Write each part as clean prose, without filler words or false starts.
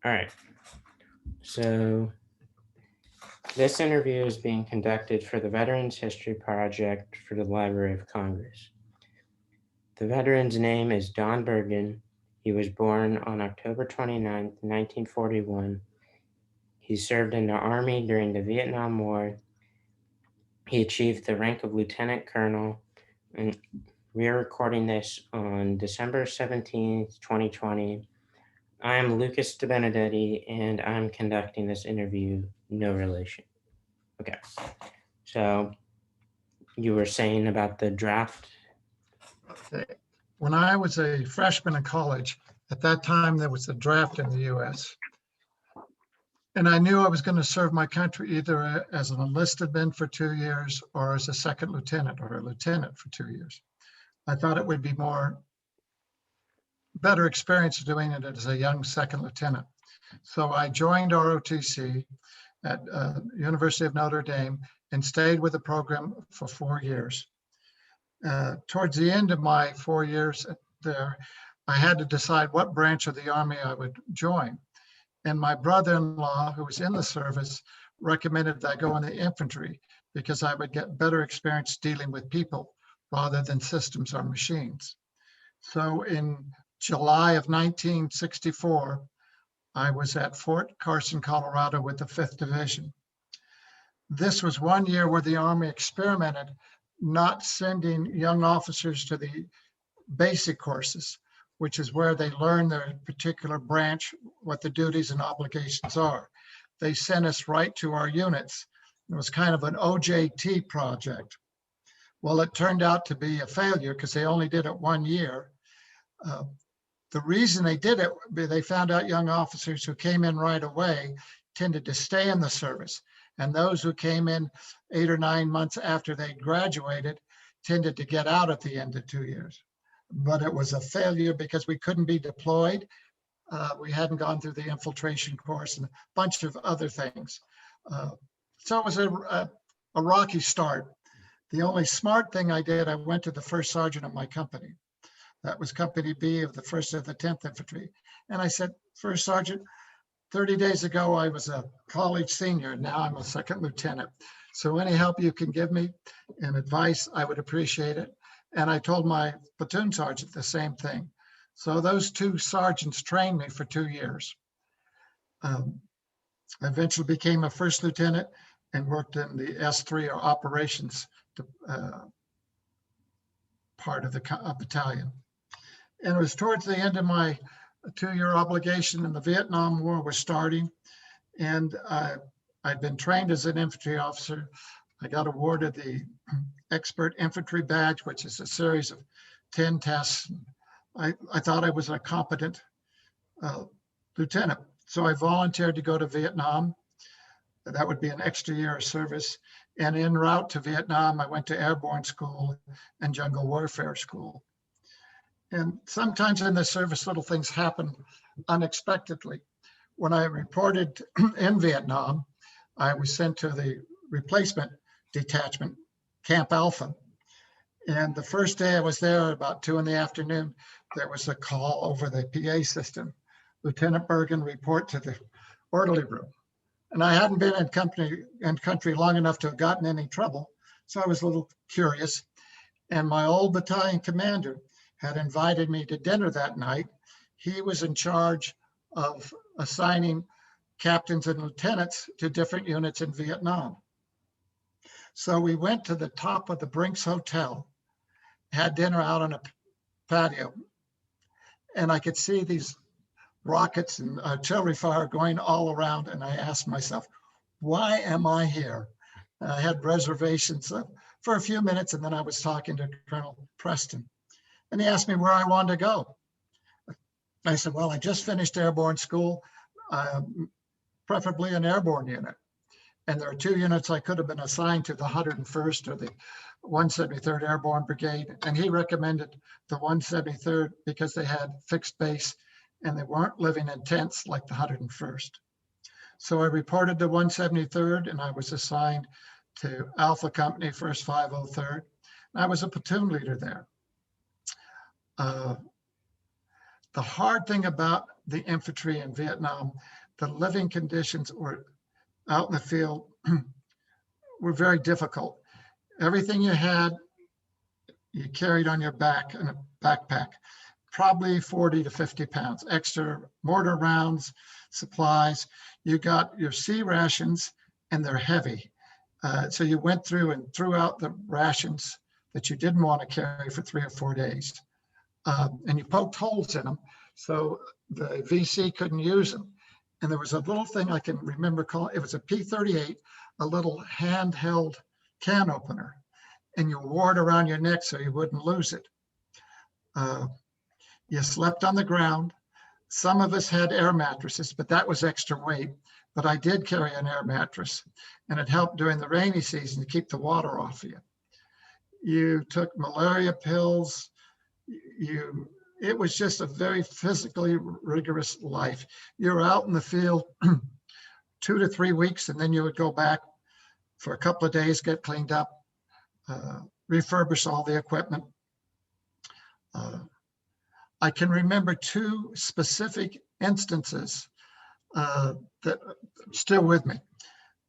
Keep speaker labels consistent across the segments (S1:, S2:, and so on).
S1: All right. So this interview is being conducted for the Veterans History Project for the Library of Congress. The veteran's name is Don Bergin. He was born on October 29th, 1941. He served in the Army during the Vietnam War. He achieved the rank of lieutenant colonel, and we are recording this on December 17th, 2020. I am Lucas DeBenedetti, and I'm conducting this interview, no relation. Okay, so you were saying about the draft?
S2: Okay. When I was a freshman in college, at that time, there was a draft in the US. And I knew I was going to serve my country either as an enlisted man for 2 years or as a second lieutenant or a lieutenant for 2 years. I thought it would be better experience doing it as a young second lieutenant. So I joined ROTC at University of Notre Dame and stayed with the program for 4 years. Towards the end of my 4 years there, I had to decide what branch of the Army I would join. And my brother-in-law, who was in the service, recommended that I go in the infantry because I would get better experience dealing with people rather than systems or machines. So in July of 1964, I was at Fort Carson, Colorado with the 5th Division. This was 1 year where the Army experimented not sending young officers to the basic courses, which is where they learn their particular branch, what the duties and obligations are. They sent us right to our units. It was kind of an OJT project. Well, it turned out to be a failure because they only did it 1 year. The reason they did it, they found out young officers who came in right away tended to stay in the service. And those who came in 8 or 9 months after they graduated tended to get out at the end of 2 years. But it was a failure because we couldn't be deployed. We hadn't gone through the infiltration course and a bunch of other things. So it was a rocky start. The only smart thing I did, I went to the first sergeant of my company. That was Company B of the 1st of the 10th Infantry. And I said, First Sergeant, 30 days ago, I was a college senior. Now I'm a second lieutenant. So any help you can give me and advice, I would appreciate it. And I told my platoon sergeant the same thing. So those two sergeants trained me for 2 years. I eventually became a first lieutenant and worked in the S3 or operations part of the battalion. And it was towards the end of my 2-year obligation, and the Vietnam War was starting. And I'd been trained as an infantry officer. I got awarded the Expert Infantry Badge, which is a series of 10 tests. I thought I was a competent lieutenant. So I volunteered to go to Vietnam. That would be an extra year of service. And en route to Vietnam, I went to airborne school and jungle warfare school. And sometimes in the service, little things happen unexpectedly. When I reported in Vietnam, I was sent to the replacement detachment, Camp Alpha. And the first day I was there, about 2 in the afternoon, there was a call over the PA system. Lieutenant Bergin, report to the orderly room. And I hadn't been in country long enough to have gotten any trouble. So I was a little curious. And my old battalion commander had invited me to dinner that night. He was in charge of assigning captains and lieutenants to different units in Vietnam. So we went to the top of the Brinks Hotel, had dinner out on a patio, and I could see these rockets and artillery fire going all around. And I asked myself, why am I here? And I had reservations for a few minutes, and then I was talking to Colonel Preston. And he asked me where I wanted to go. I said, well, I just finished airborne school, preferably an airborne unit. And there are 2 units I could have been assigned to, the 101st or the 173rd Airborne Brigade. And he recommended the 173rd because they had fixed base and they weren't living in tents like the 101st. So I reported to 173rd and I was assigned to Alpha Company, 1st 503rd. And I was a platoon leader there. The hard thing about the infantry in Vietnam, the living conditions were out in the field were very difficult. Everything you had, you carried on your back in a backpack, probably 40 to 50 pounds, extra mortar rounds, supplies. You got your C rations, and they're heavy. So you went through and threw out the rations that you didn't want to carry for 3 or 4 days. And you poked holes in them so the VC couldn't use them. And there was a little thing I can remember calling, it was a P38, a little handheld can opener. And you wore it around your neck so you wouldn't lose it. You slept on the ground. Some of us had air mattresses, but that was extra weight. But I did carry an air mattress, and it helped during the rainy season to keep the water off you. You took malaria pills. It was just a very physically rigorous life. You're out in the field 2 to 3 weeks, and then you would go back for a couple of days, get cleaned up, refurbish all the equipment. I can remember 2 specific instances that are still with me.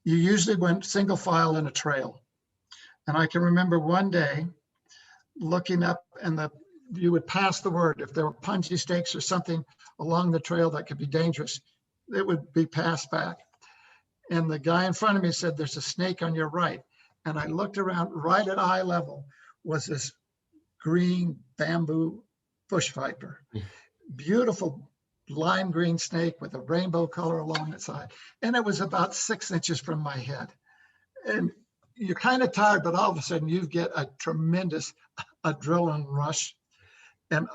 S2: You usually went single file in a trail. And I can remember one day looking up, and you would pass the word. If there were punji snakes or something along the trail that could be dangerous, it would be passed back. And the guy in front of me said, "There's a snake on your right." And I looked around, right at eye level was this green bamboo bush viper. Beautiful lime green snake with a rainbow color along its side. And it was about 6 inches from my head. And you're kind of tired, but all of a sudden you get a tremendous adrenaline rush. And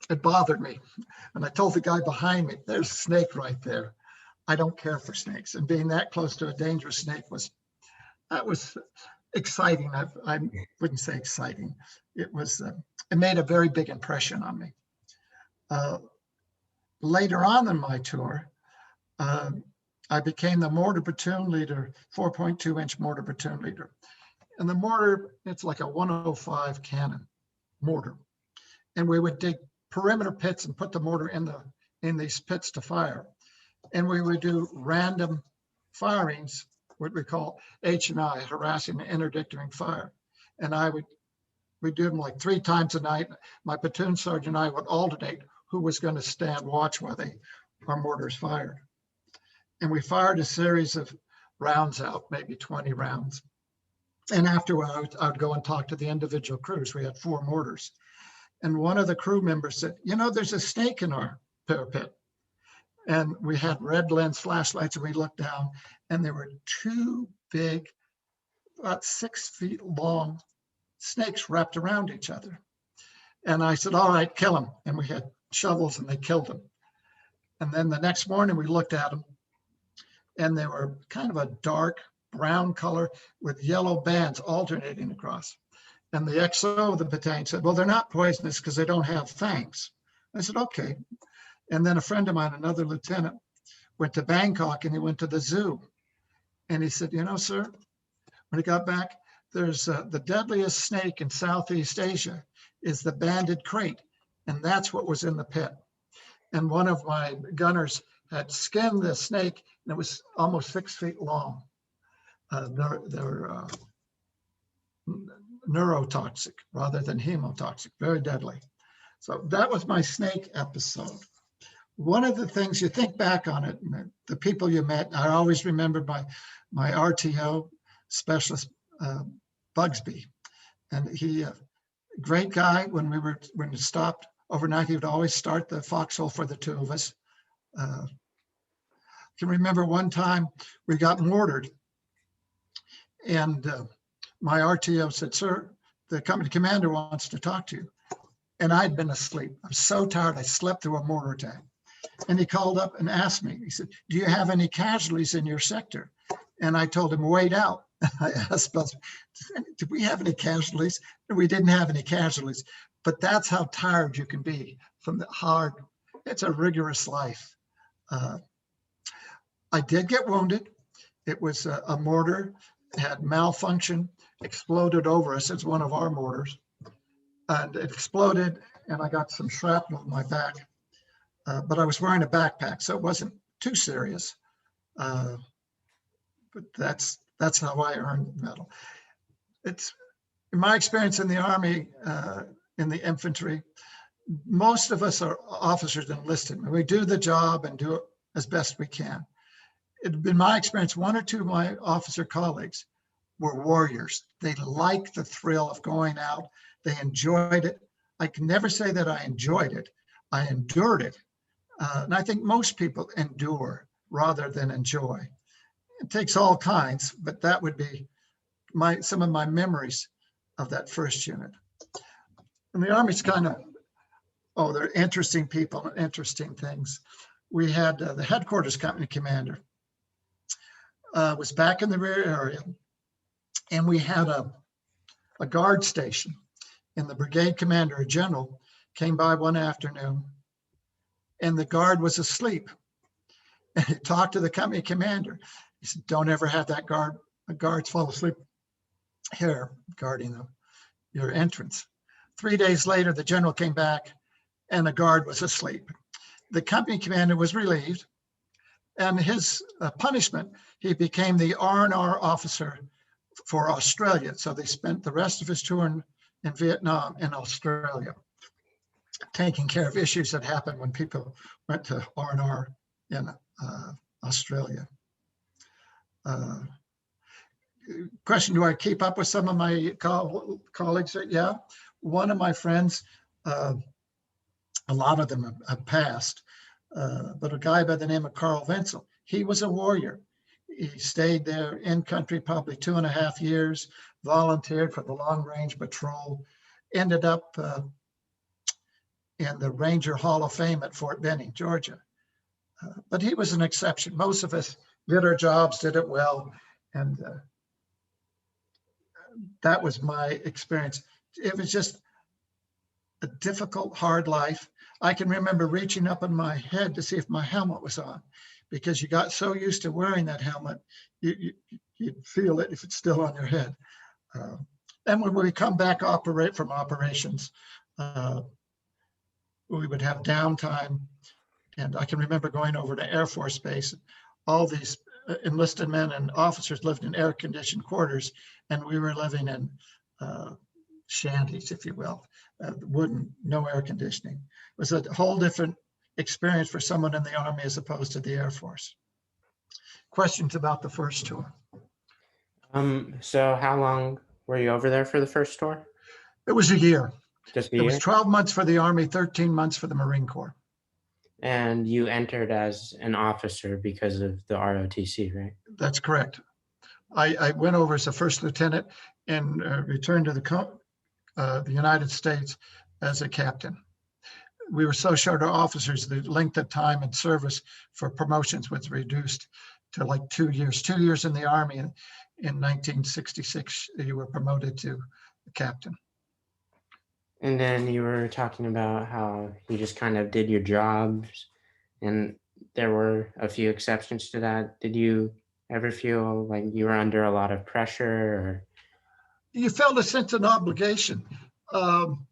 S2: it bothered me. And I told the guy behind me, "There's a snake right there. I don't care for snakes." And being that close to a dangerous snake was exciting. I wouldn't say exciting. It made a very big impression on me. Later on in my tour, I became the mortar platoon leader, 4.2-inch mortar platoon leader. And the mortar, it's like a 105 cannon mortar. And we would dig perimeter pits and put the mortar in these pits to fire. And we would do random firings, what we call H&I, harassing and interdicting fire. And we'd do them like 3 times a night. My platoon sergeant and I would alternate who was going to stand watch while our mortars fired. And we fired a series of rounds out, maybe 20 rounds. And afterwards, I would go and talk to the individual crews. We had 4 mortars. And one of the crew members said, "There's a snake in our parapet." And we had red lens flashlights, and we looked down, and there were 2 big, about 6 feet long snakes wrapped around each other. And I said, "All right, kill them." And we had shovels, and they killed them. And then the next morning we looked at them, and they were kind of a dark brown color with yellow bands alternating across. And the XO of the battalion said, "Well, they're not poisonous because they don't have fangs." I said, "Okay." And then a friend of mine, another lieutenant, went to Bangkok, and he went to the zoo. And he said, "Sir, when he got back, there's the deadliest snake in Southeast Asia is the banded crate. And that's what was in the pit." And one of my gunners had skinned the snake, and it was almost 6 feet long. They're neurotoxic rather than hemotoxic, very deadly. So that was my snake episode. One of the things you think back on it, the people you met, I always remember my RTO specialist, Bugsby. And he, great guy. When we stopped overnight, he would always start the foxhole for the 2 of us. I can remember one time we got mortared, and my RTO said, "Sir, the company commander wants to talk to you." And I'd been asleep. I'm so tired, I slept through a mortar attack. And he called up and asked me, he said, "Do you have any casualties in your sector?" And I told him, "Wait out." I asked, "Did we have any casualties?" And we didn't have any casualties. But that's how tired you can be from the hard. It's a rigorous life. I did get wounded. It was a mortar, had malfunction, exploded over us. It's one of our mortars. And it exploded, and I got some shrapnel in my back, but I was wearing a backpack, so it wasn't too serious. But that's how I earned the medal. It's in my experience in the Army, in the infantry, most of us are officers enlisted. We do the job and do it as best we can. It's been my experience, one or two of my officer colleagues were warriors. They liked the thrill of going out. They enjoyed it. I can never say that I enjoyed it. I endured it. And I think most people endure rather than enjoy. It takes all kinds, but that would be some of my memories of that first unit. And the Army's kind of, they're interesting people, interesting things. We had the headquarters company commander was back in the rear area, and we had a guard station. And the brigade commander, a general, came by one afternoon, and the guard was asleep. And he talked to the company commander. He said, "Don't ever have that guards fall asleep here guarding your entrance." 3 days later, the general came back, and the guard was asleep. The company commander was relieved, and his punishment, he became the R&R officer for Australia. So they spent the rest of his tour in Vietnam and Australia, taking care of issues that happened when people went to R&R in Australia. Question, do I keep up with some of my colleagues? Yeah, one of my friends, a lot of them have passed, but a guy by the name of Carl Wenzel, he was a warrior. He stayed there in country probably 2.5 years, volunteered for the long range patrol, ended up in the Ranger Hall of Fame at Fort Benning, Georgia. But he was an exception. Most of us did our jobs, did it well, and that was my experience. It was just a difficult, hard life. I can remember reaching up in my head to see if my helmet was on, because you got so used to wearing that helmet, you'd feel it if it's still on your head. And when we come back from operations, we would have downtime. And I can remember going over to Air Force Base. All these enlisted men and officers lived in air-conditioned quarters, and we were living in shanties, if you will, wooden, no air conditioning. It was a whole different experience for someone in the Army as opposed to the Air Force. Questions about the first tour?
S1: So how long were you over there for the first tour?
S2: It was a year.
S1: Just a
S2: It
S1: year?
S2: was 12 months for the Army, 13 months for the Marine Corps.
S1: And you entered as an officer because of the ROTC, right?
S2: That's correct. I went over as a first lieutenant and returned to the United States as a captain. We were so short of officers, the length of time in service for promotions was reduced to like 2 years. 2 years in the Army. In 1966, you were promoted to captain.
S1: And then you were talking about how you just kind of did your jobs, and there were a few exceptions to that. Did you ever feel like you were under a lot of pressure? Or?
S2: You felt a sense of obligation. I'm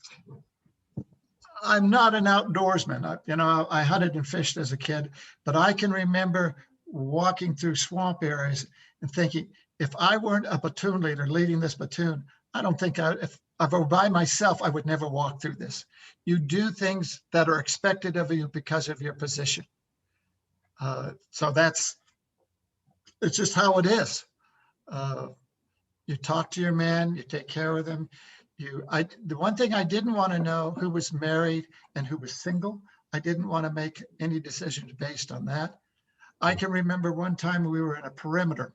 S2: not an outdoorsman. I hunted and fished as a kid, but I can remember walking through swamp areas and thinking, if I weren't a platoon leader leading this platoon, I don't think if I were by myself, I would never walk through this. You do things that are expected of you because of your position. So it's just how it is. You talk to your men, you take care of them. The one thing I didn't want to know who was married and who was single. I didn't want to make any decisions based on that. I can remember one time we were in a perimeter,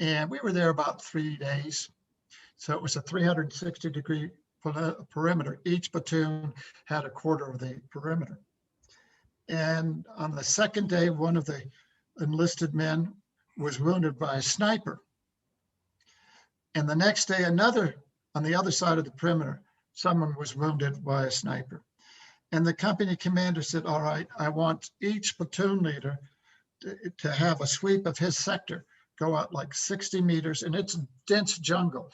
S2: and we were there about 3 days. So it was a 360-degree perimeter. Each platoon had a quarter of the perimeter. And on the second day, one of the enlisted men was wounded by a sniper. And the next day, another on the other side of the perimeter, someone was wounded by a sniper. And the company commander said, all right, I want each platoon leader to have a sweep of his sector, go out like 60 meters, and it's dense jungle.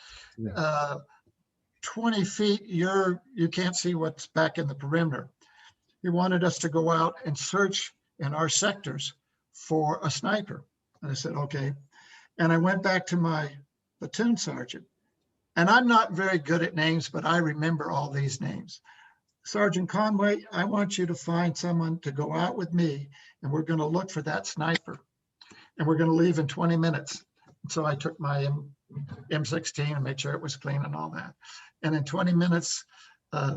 S2: 20 feet, you can't see what's back in the perimeter. He wanted us to go out and search in our sectors for a sniper. And I said, okay. And I went back to my platoon sergeant. And I'm not very good at names, but I remember all these names. Sergeant Conway, I want you to find someone to go out with me, and we're going to look for that sniper. And we're going to leave in 20 minutes. So I took my M16 and made sure it was clean and all that. And in 20 minutes,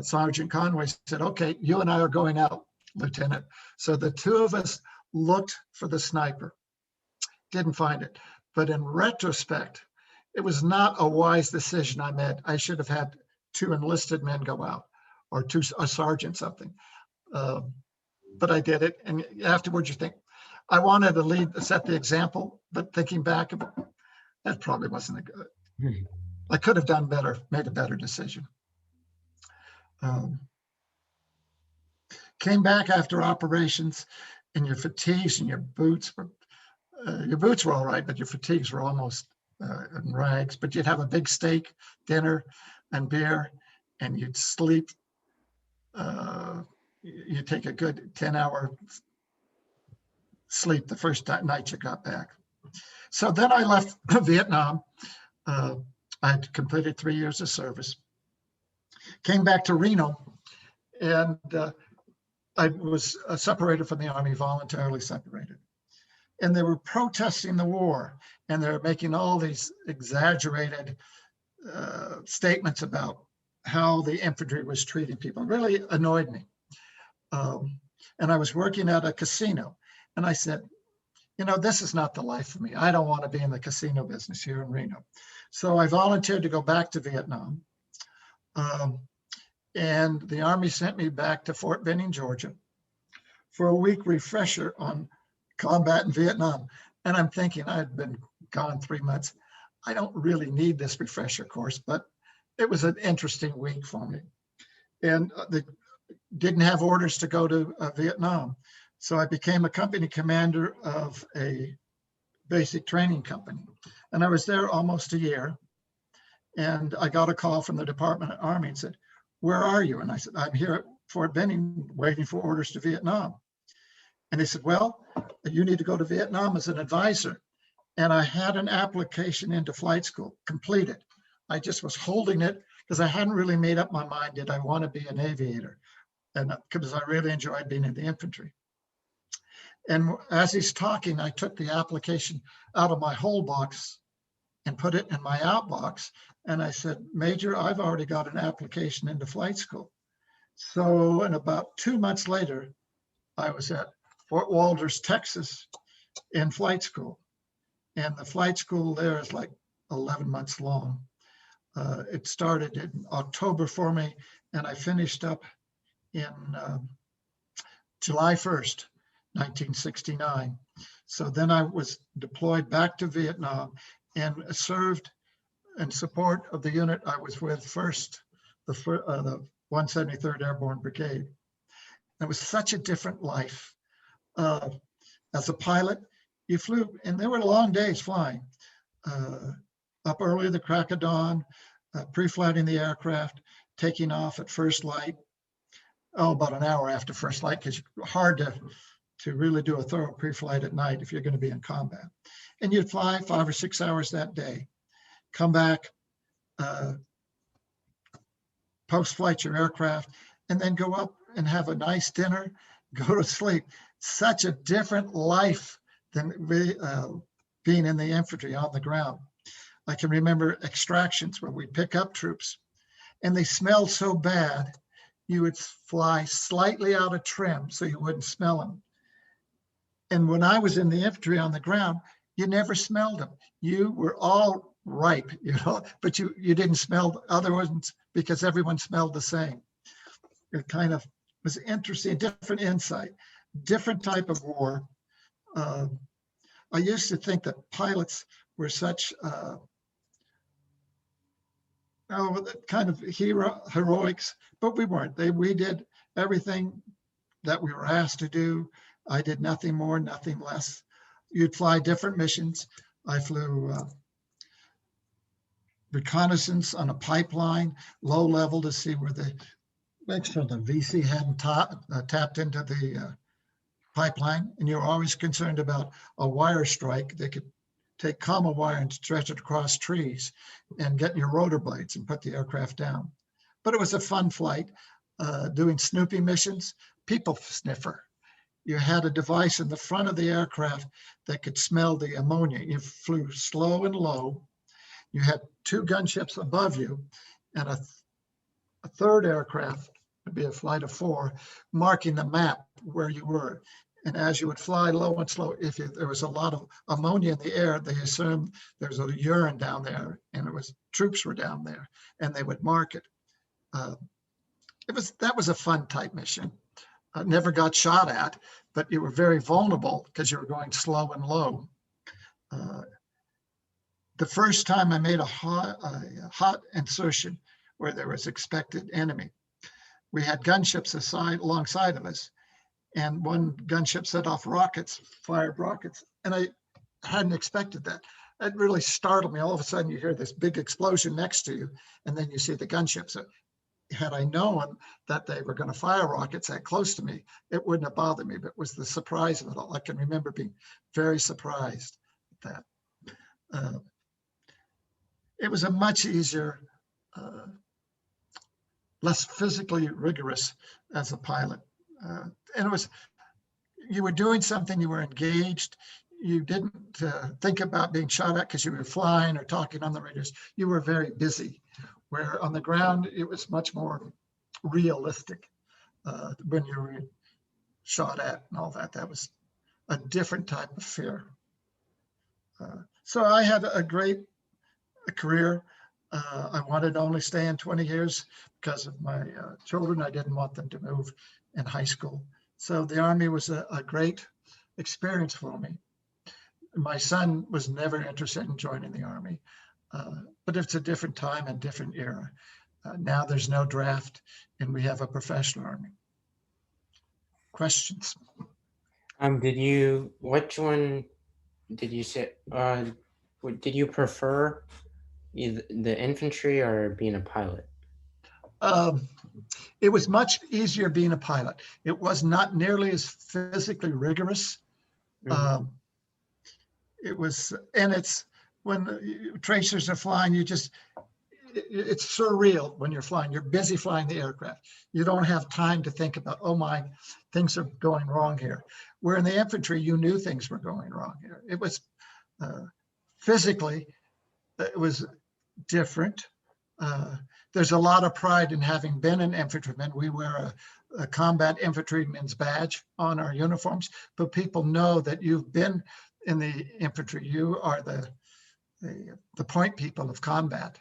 S2: Sergeant Conway said, okay, you and I are going out, Lieutenant. So the two of us looked for the sniper, didn't find it. But in retrospect, it was not a wise decision I made. I should have had 2 enlisted men go out, or a sergeant something. But I did it. And afterwards you think, I wanted to set the example, but thinking back, that probably wasn't a good. I could have done better, made a better decision. Came back after operations, and your fatigues and your boots were all right, but your fatigues were almost in rags. But you'd have a big steak dinner and beer, and you'd sleep. You'd take a good 10-hour sleep the first night you got back. So then I left Vietnam. I had completed 3 years of service. Came back to Reno, and I was separated from the Army, voluntarily separated. And they were protesting the war, and they're making all these exaggerated statements about how the infantry was treating people. It really annoyed me. And I was working at a casino, and I said, you know, this is not the life for me. I don't want to be in the casino business here in Reno. So I volunteered to go back to Vietnam. And the Army sent me back to Fort Benning, Georgia, for a week refresher on combat in Vietnam. And I'm thinking, I'd been gone 3 months. I don't really need this refresher course, but it was an interesting week for me. And they didn't have orders to go to Vietnam. So I became a company commander of a basic training company. And I was there almost a year. And I got a call from the Department of Army and said, where are you? And I said, I'm here at Fort Benning waiting for orders to Vietnam. And they said, well, you need to go to Vietnam as an advisor. And I had an application into flight school completed. I just was holding it because I hadn't really made up my mind. Did I want to be an aviator? And because I really enjoyed being in the infantry. And as he's talking, I took the application out of my hold box and put it in my out box. And I said, Major, I've already got an application into flight school. So, and about 2 months later, I was at Fort Walters, Texas, in flight school. And the flight school there is like 11 months long. It started in October for me, and I finished up in July 1st, 1969. So then I was deployed back to Vietnam and served in support of the unit I was with first, the 173rd Airborne Brigade. It was such a different life. As a pilot, you flew, and there were long days flying. Up early, the crack of dawn, pre-flighting the aircraft, taking off at first light. About an hour after first light, because it's hard to really do a thorough pre-flight at night if you're going to be in combat. And you'd fly 5 or 6 hours that day, come back, post-flight your aircraft, and then go up and have a nice dinner, go to sleep. Such a different life than being in the infantry on the ground. I can remember extractions where we pick up troops, and they smelled so bad, you would fly slightly out of trim so you wouldn't smell them. And when I was in the infantry on the ground, you never smelled them. You were all ripe, you know, but you didn't smell the other ones because everyone smelled the same. It kind of was interesting, different insight, different type of war. I used to think that pilots were such kind of heroics, but we weren't. We did everything that we were asked to do. I did nothing more, nothing less. You'd fly different missions. I flew reconnaissance on a pipeline, low level to see where make sure the VC hadn't tapped into the pipeline. And you're always concerned about a wire strike. They could take comma wire and stretch it across trees and get your rotor blades and put the aircraft down. But it was a fun flight. Doing snooping missions, people sniffer. You had a device in the front of the aircraft that could smell the ammonia. You flew slow and low. You had 2 gunships above you and a third aircraft, would be a flight of 4, marking the map where you were. And as you would fly low and slow, if there was a lot of ammonia in the air, they assumed there's a urine down there, and troops were down there, and they would mark it. That was a fun type mission. Never got shot at, but you were very vulnerable because you were going slow and low. The first time I made a hot insertion where there was expected enemy, we had gunships alongside of us, and one gunship set off rockets, fired rockets, and I hadn't expected that. It really startled me. All of a sudden, you hear this big explosion next to you, and then you see the gunship. So had I known that they were going to fire rockets that close to me, it wouldn't have bothered me, but it was the surprise of it all. I can remember being very surprised at that. It was a much easier, less physically rigorous as a pilot. And you were doing something, you were engaged. You didn't think about being shot at because you were flying or talking on the radios. You were very busy, where on the ground, it was much more realistic when you were shot at and all that. That was a different type of fear. So I had a great career. I wanted to only stay in 20 years because of my children. I didn't want them to move in high school. So the Army was a great experience for me. My son was never interested in joining the Army, but it's a different time and different era. Now there's no draft and we have a professional Army. Questions?
S1: Which one did you say, did you prefer either the infantry or being a pilot?
S2: It was much easier being a pilot. It was not nearly as physically rigorous.
S1: Mhm.
S2: It was, and it's when tracers are flying, it's surreal when you're flying. You're busy flying the aircraft. You don't have time to think about, oh my, things are going wrong here. Where in the infantry, you knew things were going wrong here. It was physically, it was different. There's a lot of pride in having been an infantryman. We wear a combat infantryman's badge on our uniforms, but people know that you've been in the infantry. You are the point people of combat.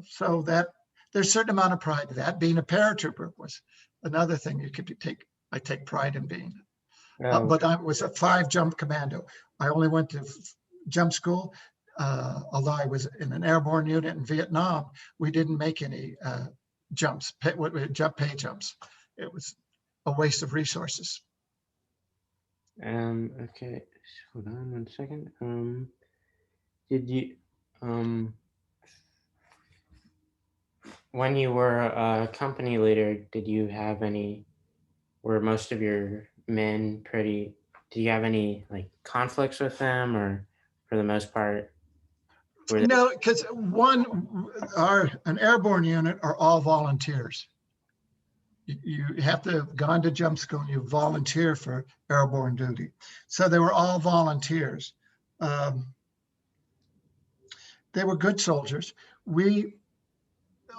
S2: So that there's a certain amount of pride to that. Being a paratrooper was another thing I take pride in being. But I was a 5-jump commando. I only went to jump school. Although I was in an airborne unit in Vietnam, we didn't make any jumps, pay jumps. It was a waste of resources.
S1: Okay, hold on 1 second. Did you, when you were a company leader, were most of your men did you have any like conflicts with them, or for the most part?
S2: No, because an airborne unit are all volunteers. You have to have gone to jump school and you volunteer for airborne duty. So they were all volunteers. They were good soldiers.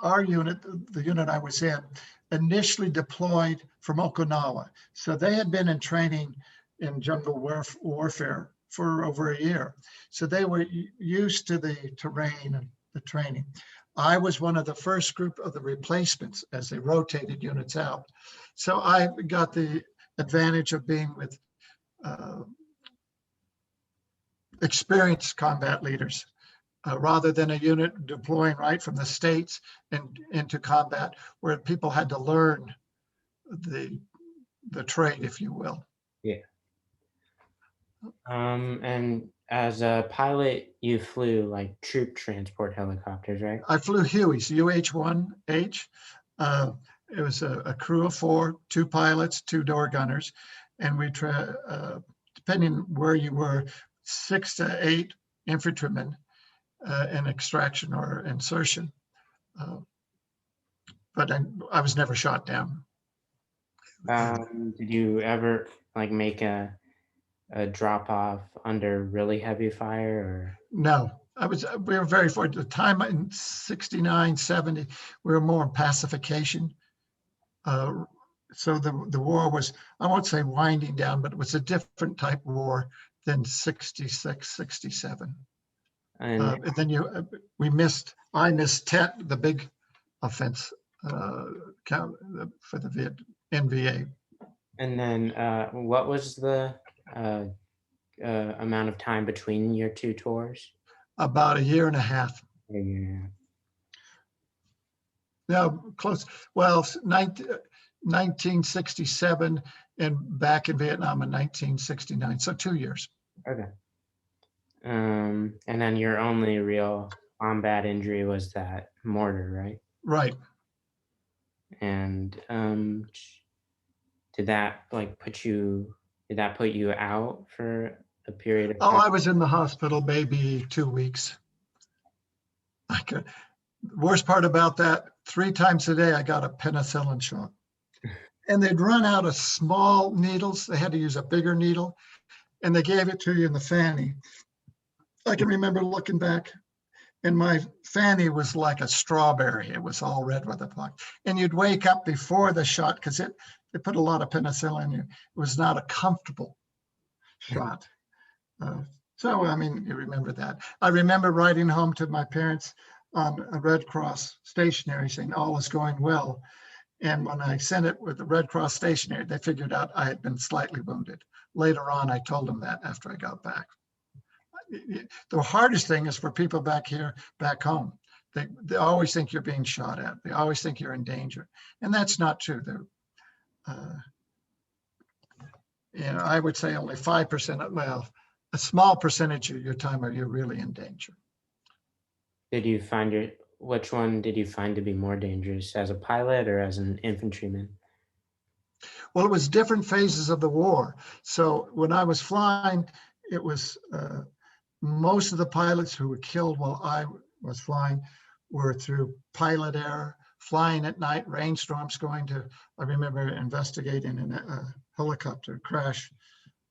S2: Our unit, the unit I was in, initially deployed from Okinawa. So they had been in training in jungle warfare for over a year. So they were used to the terrain and the training. I was one of the first group of the replacements as they rotated units out. So I got the advantage of being with experienced combat leaders rather than a unit deploying right from the States and into combat where people had to learn the trade, if you will.
S1: Yeah. And as a pilot, you flew like troop transport helicopters, right?
S2: I flew Hueys, UH-1H. It was a crew of four, two pilots, two door gunners, and depending where you were, 6 to 8 infantrymen in extraction or insertion. But I was never shot down.
S1: Did you ever like make a drop off under really heavy fire
S2: No, we were very fortunate. At the time in 69, 70, we were more in pacification. So the war was, I won't say winding down, but it was a different type war than 66, 67.
S1: and
S2: And then I missed Tet, the big offense for the NVA.
S1: and then what was the uh, amount of time between your two tours?
S2: About a year and a half.
S1: Yeah.
S2: No, close. Well, 1967 and back in Vietnam in 1969. So 2 years.
S1: Okay. And then your only real combat injury was that mortar, right?
S2: Right.
S1: And did that put you out for a period of
S2: Oh,
S1: time?
S2: I was in the hospital maybe 2 weeks. Worst part about that, 3 times a day, I got a penicillin shot. And they'd run out of small needles. They had to use a bigger needle, and they gave it to you in the fanny. I can remember looking back, and my fanny was like a strawberry. It was all red with a puck. And you'd wake up before the shot because they put a lot of penicillin in you. It was not a comfortable shot. So, I mean, you remember that. I remember writing home to my parents on a Red Cross stationery saying all is going well. And when I sent it with the Red Cross stationery, they figured out I had been slightly wounded. Later on, I told them that after I got back. The hardest thing is for people back home. They always think you're being shot at. They always think you're in danger. And that's not true. I would say only 5%, well, a small percentage of your time are you really in danger.
S1: Which one did you find to be more dangerous, as a pilot or as an infantryman?
S2: Well, it was different phases of the war. So when I was flying, it was most of the pilots who were killed while I was flying were through pilot error, flying at night, rainstorms I remember investigating a helicopter crash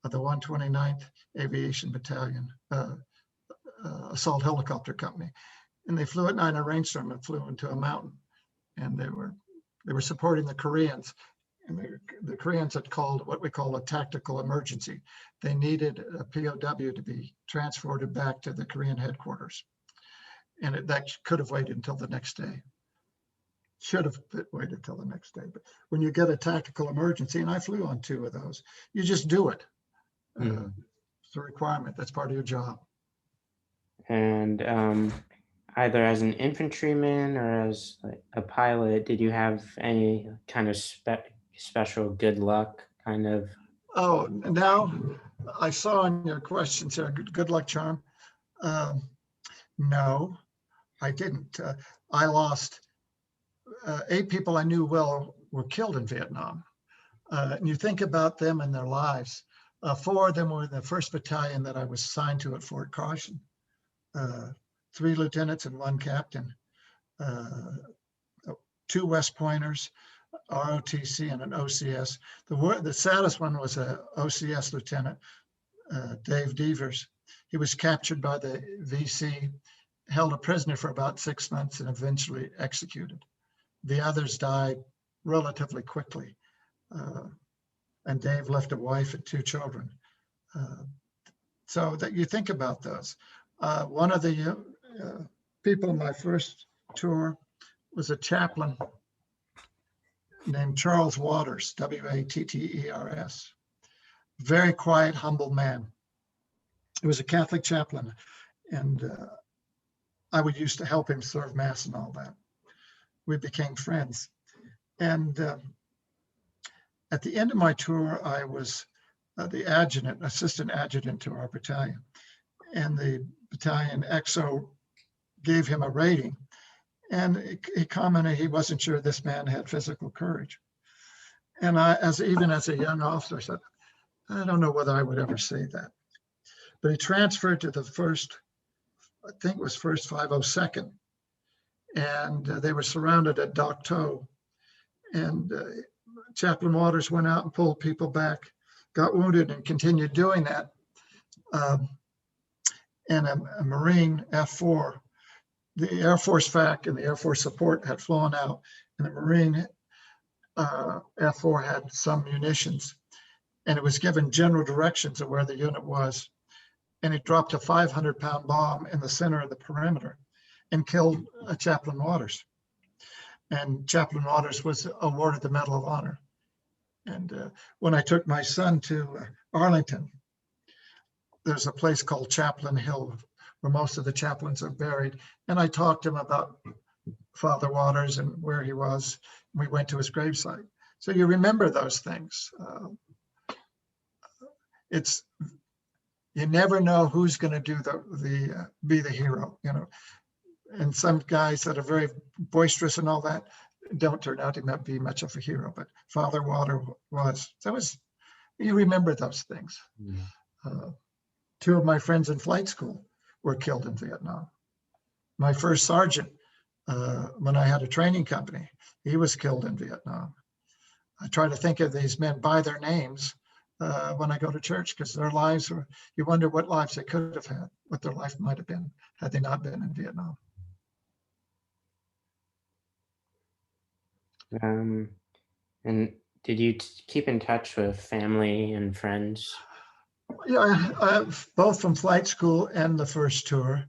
S2: of the 129th Aviation Battalion, assault helicopter company. And they flew at night in a rainstorm and flew into a mountain. And they were supporting the Koreans. And the Koreans had called what we call a tactical emergency. They needed a POW to be transported back to the Korean headquarters. And that could have waited until the next day. Should have waited until the next day. But when you get a tactical emergency, and I flew on 2 of those, you just do it. It's a requirement. That's part of your job.
S1: And either as an infantryman or as a pilot, did you have any kind of special good luck kind of?
S2: Oh, now I saw in your questions here, good luck charm. No, I didn't. I lost 8 people I knew well were killed in Vietnam. And you think about them and their lives. 4 of them were in the 1st Battalion that I was assigned to at Fort Caution. 3 lieutenants and 1 captain, 2 West Pointers, ROTC and an OCS. The saddest one was a OCS lieutenant, Dave Devers. He was captured by the VC, held a prisoner for about 6 months and eventually executed. The others died relatively quickly. And Dave left a wife and 2 children. So that you think about those. One of the people in my first tour was a chaplain named Charles Waters, Watters. Very quiet, humble man. He was a Catholic chaplain, and I would used to help him serve Mass and all that. We became friends. And at the end of my tour, I was the adjutant, assistant adjutant to our battalion. And the battalion XO gave him a rating. And he commented he wasn't sure this man had physical courage. And I, even as a young officer, said, I don't know whether I would ever say that. But he transferred to the first, I think it was first 502nd. And they were surrounded at Dak To. And Chaplain Waters went out and pulled people back, got wounded, and continued doing that. And a Marine F4, the Air Force FAC and the Air Force support had flown out, and the Marine F4 had some munitions, and it was given general directions of where the unit was. And it dropped a 500-pound bomb in the center of the perimeter and killed Chaplain Waters. And Chaplain Waters was awarded the Medal of Honor. And when I took my son to Arlington, there's a place called Chaplain Hill where most of the chaplains are buried. And I talked to him about Father Waters and where he was. We went to his gravesite. So you remember those things. You never know who's going to do be the hero, you know. And some guys that are very boisterous and all that don't turn out to not be much of a hero. But Father Water was. You remember those things. Yeah. Two of my friends in flight school were killed in Vietnam. My first sergeant, when I had a training company, he was killed in Vietnam. I try to think of these men by their names when I go to church, because their lives were, you wonder what lives they could have had, what their life might have been had they not been in Vietnam.
S1: And did you keep in touch with family and friends?
S2: Yeah, both from flight school and the first tour.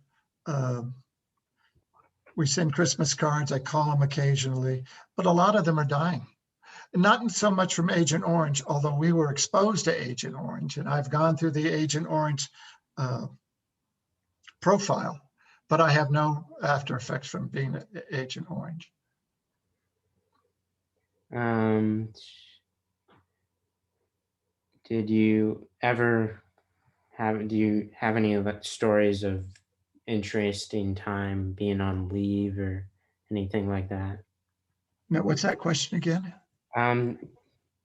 S2: We send Christmas cards. I call them occasionally, but a lot of them are dying. Not so much from Agent Orange, although we were exposed to Agent Orange, and I've gone through the Agent Orange profile, but I have no after effects from being Agent Orange.
S1: Do you have any stories of interesting time being on leave or anything like that?
S2: No, what's that question again?
S1: Do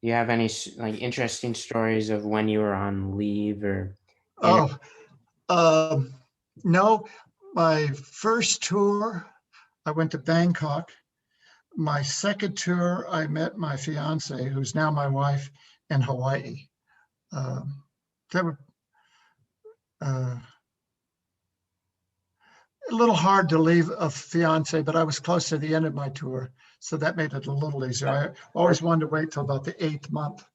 S1: you have any like interesting stories of when you were on leave or?
S2: No, my first tour, I went to Bangkok. My second tour, I met my fiance, who's now my wife, in Hawaii. They were a little hard to leave a fiance, but I was close to the end of my tour, so that made it a little easier. I always wanted to wait till about the 8th month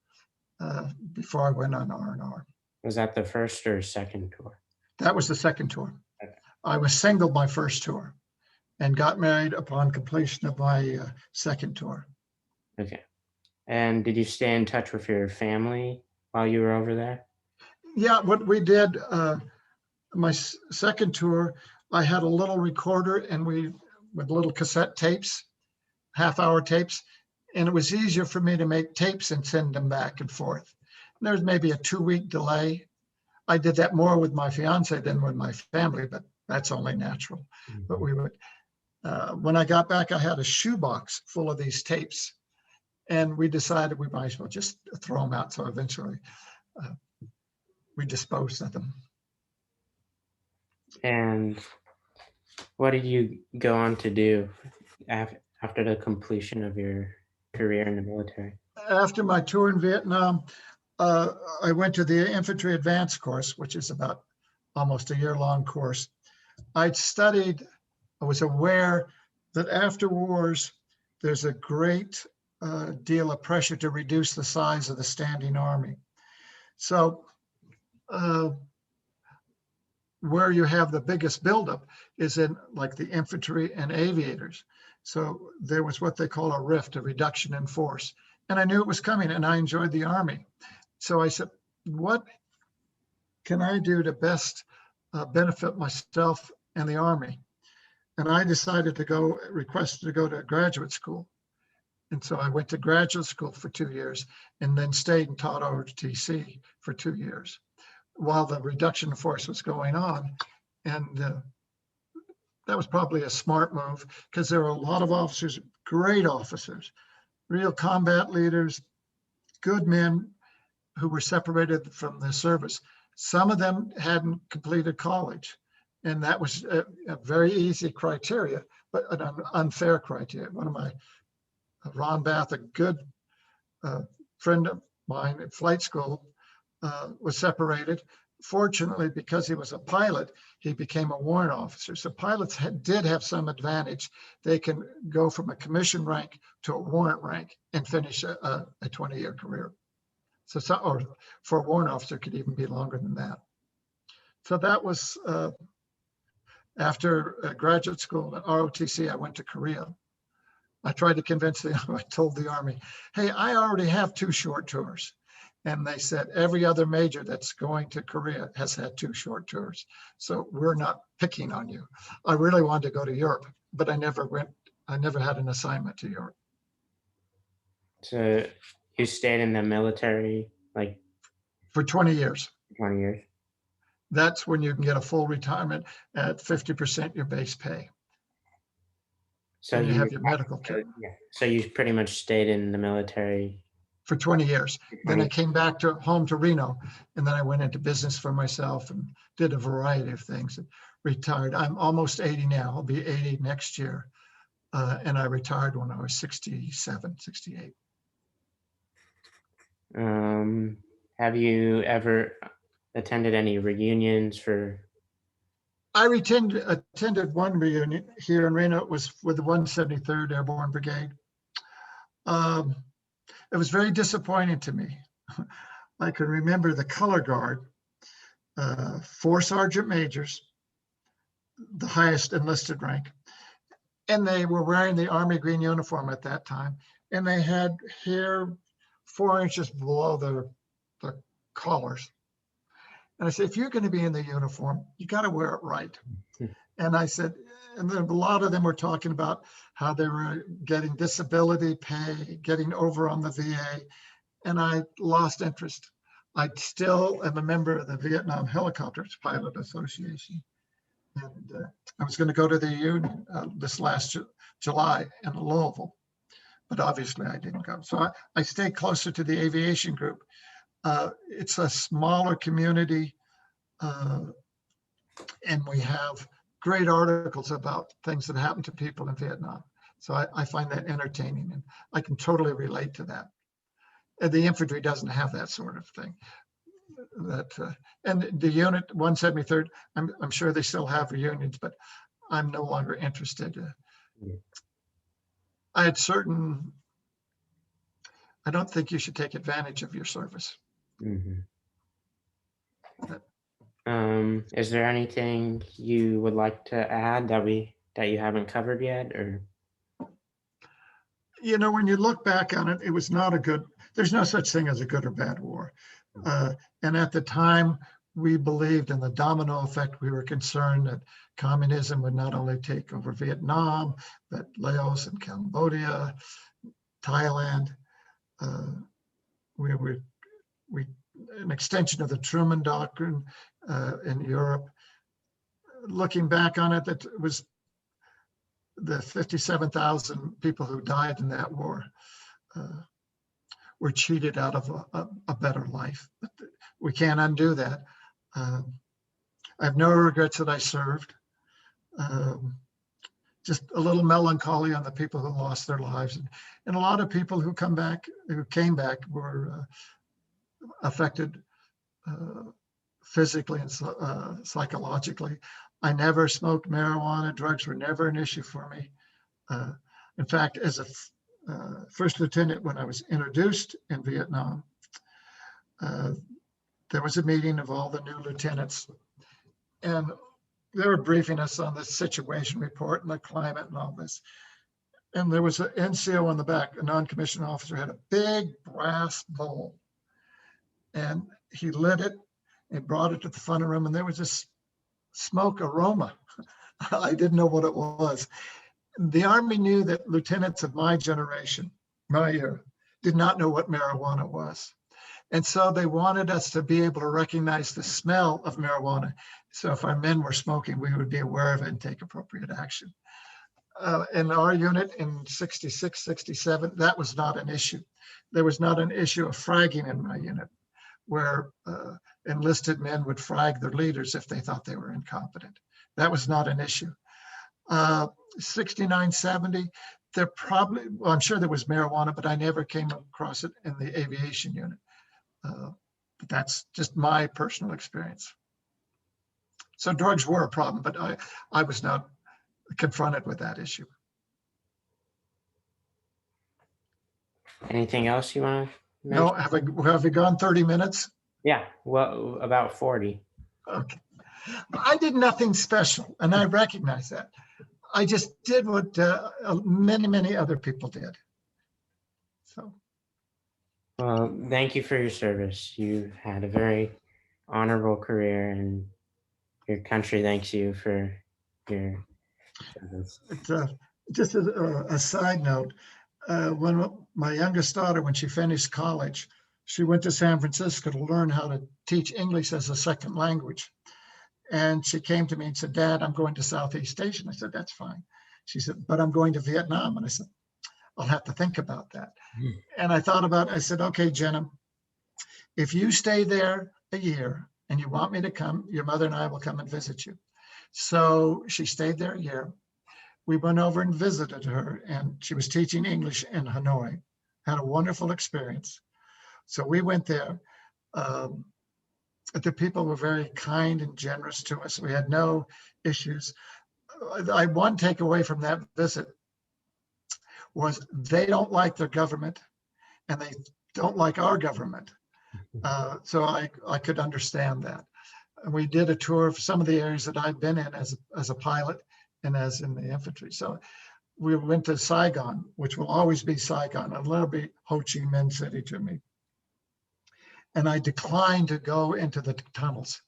S2: before I went on R&R.
S1: Was that the first or second tour?
S2: That was the second tour.
S1: Okay.
S2: I was single my first tour and got married upon completion of my second tour.
S1: Okay. And did you stay in touch with your family while you were over there?
S2: Yeah, what we did, my second tour, I had a little recorder and with little cassette tapes, half-hour tapes, and it was easier for me to make tapes and send them back and forth. And there was maybe a 2-week delay. I did that more with my fiance than with my family, but that's only natural. Mm-hmm. But we would, when I got back, I had a shoebox full of these tapes, and we decided we might as well just throw them out. So eventually we disposed of them.
S1: And what did you go on to do after the completion of your career in the military?
S2: After my tour in Vietnam, I went to the Infantry Advanced course, which is about almost a year-long course. I was aware that after wars, there's a great deal of pressure to reduce the size of the standing army. So where you have the biggest buildup is in like the infantry and aviators. So there was what they call a rift, a reduction in force. And I knew it was coming, and I enjoyed the Army. So I said, what can I do to best benefit myself and the Army? And I decided to requested to go to graduate school. And so I went to graduate school for 2 years and then stayed and taught ROTC for 2 years while the reduction in force was going on. And that was probably a smart move because there were a lot of officers, great officers, real combat leaders, good men who were separated from the service. Some of them hadn't completed college, and that was a very easy criteria, but an unfair criteria. One of my, Ron Bath, a good friend of mine at flight school, was separated. Fortunately, because he was a pilot, he became a warrant officer. So pilots did have some advantage. They can go from a commission rank to a warrant rank and finish a 20-year career. So, or for a warrant officer, could even be longer than that. So that was after graduate school at ROTC. I went to Korea. I tried to convince I told the Army, hey, I already have 2 short tours. And they said, every other major that's going to Korea has had 2 short tours. So we're not picking on you. I really wanted to go to Europe, but I never went. I never had an assignment to Europe.
S1: So you stayed in the military like
S2: for 20 years.
S1: 20 years.
S2: That's when you can get a full retirement at 50% your base pay.
S1: So
S2: you have your medical care.
S1: Yeah. So you pretty much stayed in the military
S2: for 20 years. Then I came back to home to Reno, and then I went into business for myself and did a variety of things and retired. I'm almost 80 now. I'll be 80 next year. And I retired when I was 67, 68.
S1: Have you ever attended any reunions for?
S2: I attended one reunion here in Reno. It was with the 173rd Airborne Brigade. It was very disappointing to me. I can remember the color guard, 4 sergeant majors, the highest enlisted rank, and they were wearing the Army green uniform at that time, and they had hair 4 inches below their collars. And I said, if you're going to be in the uniform, you got to wear it right. And I said, and then a lot of them were talking about how they were getting disability pay, getting over on the VA. And I lost interest. I still am a member of the Vietnam Helicopters Pilot Association. And I was going to go to the union this last July in Louisville, but obviously I didn't go. So I stayed closer to the aviation group. It's a smaller community, and we have great articles about things that happened to people in Vietnam. So I find that entertaining, and I can totally relate to that. And the infantry doesn't have that sort of thing. And the unit 173rd, I'm sure they still have reunions, but I'm no longer interested. I don't think you should take advantage of your service.
S1: Mm-hmm. Is there anything you would like to add that you haven't covered yet, or?
S2: You know, when you look back on it, it was not a good. There's no such thing as a good or bad war. And at the time, we believed in the domino effect. We were concerned that communism would not only take over Vietnam, but Laos and Cambodia, Thailand. We an extension of the Truman Doctrine in Europe. Looking back on it, that was the 57,000 people who died in that war were cheated out of a better life. But we can't undo that. I have no regrets that I served. Just a little melancholy on the people who lost their lives, and a lot of people who came back were affected physically and psychologically. I never smoked marijuana. Drugs were never an issue for me. In fact, as a first lieutenant, when I was introduced in Vietnam, there was a meeting of all the new lieutenants, and they were briefing us on the situation report and the climate and all this. And there was an NCO on the back, a non-commissioned officer, had a big brass bowl, and he lit it and brought it to the front of the room, and there was this smoke aroma. I didn't know what it was. The Army knew that lieutenants of my generation my did not know what marijuana was. And so they wanted us to be able to recognize the smell of marijuana. So if our men were smoking, we would be aware of it and take appropriate action. In our unit in 66, 67, that was not an issue. There was not an issue of fragging in my unit, where enlisted men would frag their leaders if they thought they were incompetent. That was not an issue. 69, 70, there probably, well, I'm sure there was marijuana, but I never came across it in the aviation unit. But that's just my personal experience. So drugs were a problem, but I was not confronted with that issue.
S1: Anything else you want to
S2: No,
S1: mention?
S2: have we gone 30 minutes?
S1: Yeah, well, about 40.
S2: Okay. I did nothing special, and I recognize that. I just did what many, many other people did. So.
S1: Well, thank you for your service. You had a very honorable career, and your country thanks you for your service.
S2: Just as a side note, when my youngest daughter, when she finished college, she went to San Francisco to learn how to teach English as a second language. And she came to me and said, "Dad, I'm going to Southeast Asia." And I said, "That's fine." She said, "But I'm going to Vietnam." And I said, "I'll have to think about that." And I thought about it. I said, "Okay, Jenna, if you stay there a year and you want me to come, your mother and I will come and visit you." So she stayed there a year. We went over and visited her, and she was teaching English in Hanoi. Had a wonderful experience. So we went there. The people were very kind and generous to us. We had no issues. One takeaway from that visit was they don't like their government, and they don't like our government. So I could understand that. And we did a tour of some of the areas that I'd been in as a pilot and as in the infantry. So we went to Saigon, which will always be Saigon, and it'll be Ho Chi Minh City to me. And I declined to go into the tunnels,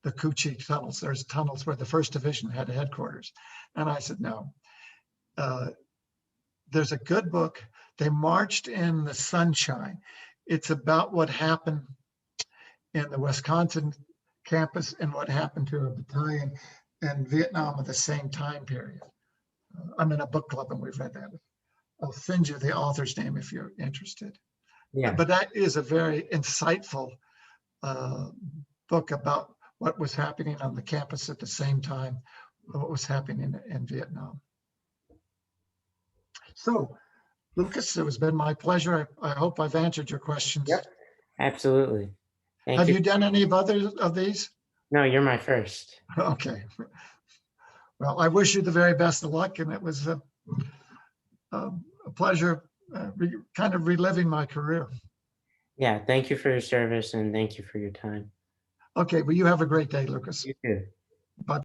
S2: the Cu Chi tunnels. There's tunnels where the 1st Division had headquarters. And I said, no. There's a good book. They marched in the sunshine. It's about what happened in the Wisconsin campus and what happened to a battalion in Vietnam at the same time period. I'm in a book club and we've read that. I'll send you the author's name if you're interested.
S1: Yeah.
S2: But that is a very insightful book about what was happening on the campus at the same time, what was happening in Vietnam. So, Lucas, it has been my pleasure. I hope I've answered your questions.
S1: Yep, absolutely.
S2: Have you done any of others of these?
S1: No, you're my first.
S2: Okay. Well, I wish you the very best of luck, and it was a pleasure kind of reliving my career.
S1: Yeah, thank you for your service, and thank you for your time.
S2: Okay, well, you have a great day, Lucas.
S1: You too.
S2: Bye.